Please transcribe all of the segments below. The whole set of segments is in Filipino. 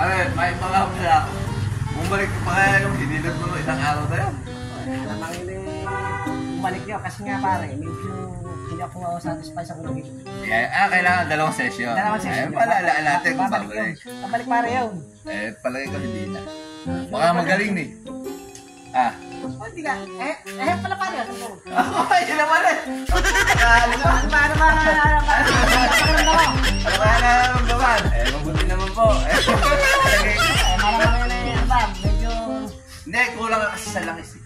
Pare, may mga pala ako. Bumalik ka pa kaya yung hinilot mo isang araw na yun. Namang hindi bumalik yun kasi nga pare, medyo hindi ako satisfied sa kulog. Kailangan dalawang session. Dalawang session. Pala, alaan natin kung babalik yun. Babalik pare yun. Palagi ko hindi na. Baka magaling ni. Hindi ka. Pala pare. Yun naman eh. Ano ba? Naman. Mabuti naman po. Medyo... Hindi, kulang kasi sa langis.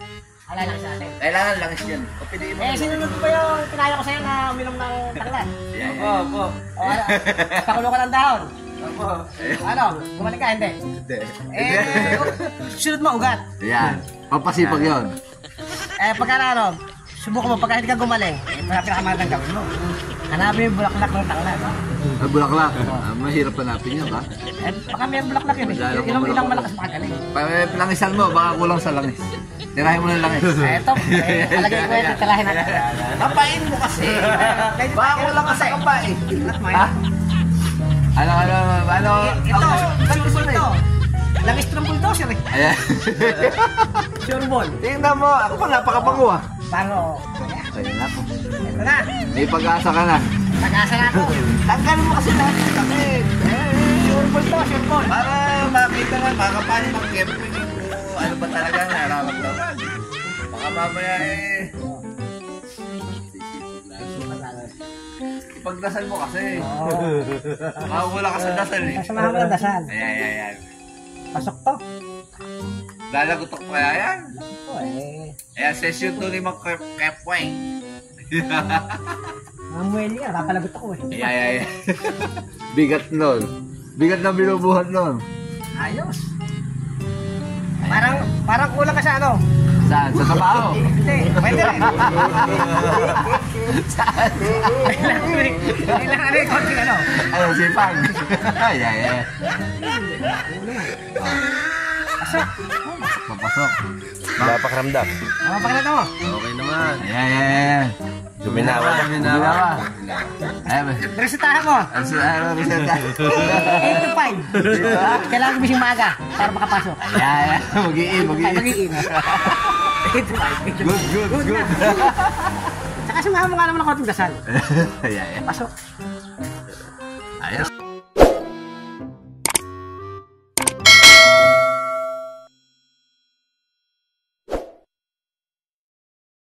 Ala lang sa atin. Kailangan langis yan. Sinunod ko yung kinaya ko sa'yo na uminom ng tanglad. Opo. Pakulo ka ng dahon. Opo. Ano? Gumalik ka? Hindi. Sunod mo ugat. Yan. Pampasipag yun. Pagka ano, subukan mo, pagka hindi ka gumaling, pinakamagandang gawin mo. Hanapin yung bulaklak ng tanglad. Bulaklak? Mahirap hanapin yun, ba? Baka may bulaklak yun eh. Ilang malakas makagaling. Langisan mo, baka kulang sa langis. Tirahin mo ng langis. Ito, alagay ko yan, titirahin natin. Kapain mo kasi. Baka kulang ka sa kapain. Ano? Ito, ito. Langis ng bulldozer eh. Ayan. Sure ball. Tingnan mo, ako pa napakabango ah. Paano? Ayun na po. Ito na. May pag-asa ka na. Pag-asa na ako. Tanggal mo kasi lahat ng takip. Sure ball to, sure ball. Para makita nga, makapanin mag kempo yung ano ba talaga nararamdaman. Baka mamaya ipagdasal mo kasi. Makakula ka sa dasal eh. Kasamahan mo ng dasal. Ayan. Pasok to. Lalagutok pa kaya yan? Ayan, session 2 ni Kepweng. Ang mueli ka, napalagot ako eh. Ayan. Bigat nun. Bigat na binubuhat nun. Ayos. Parang kulang ka sa ano? Saan? Sa trabaho? Hindi, pwede rin. Saan? Kailangan rin, konting ano? Ano, sipag? Ayan. Pasok. Papasok. Napakaramdam. Mapakilala mo. Okay naman. Ayan. Duminawa. Ayan. Resetahan mo. Reseta. 8 to 5. Kailangan gumising maaga para makapasok. Ayan. Mag-iin. Mag-iin. 8 to 5. Good. Tsaka samahan mo nga naman ng konting dasal. Ayan. Pasok. Ayos.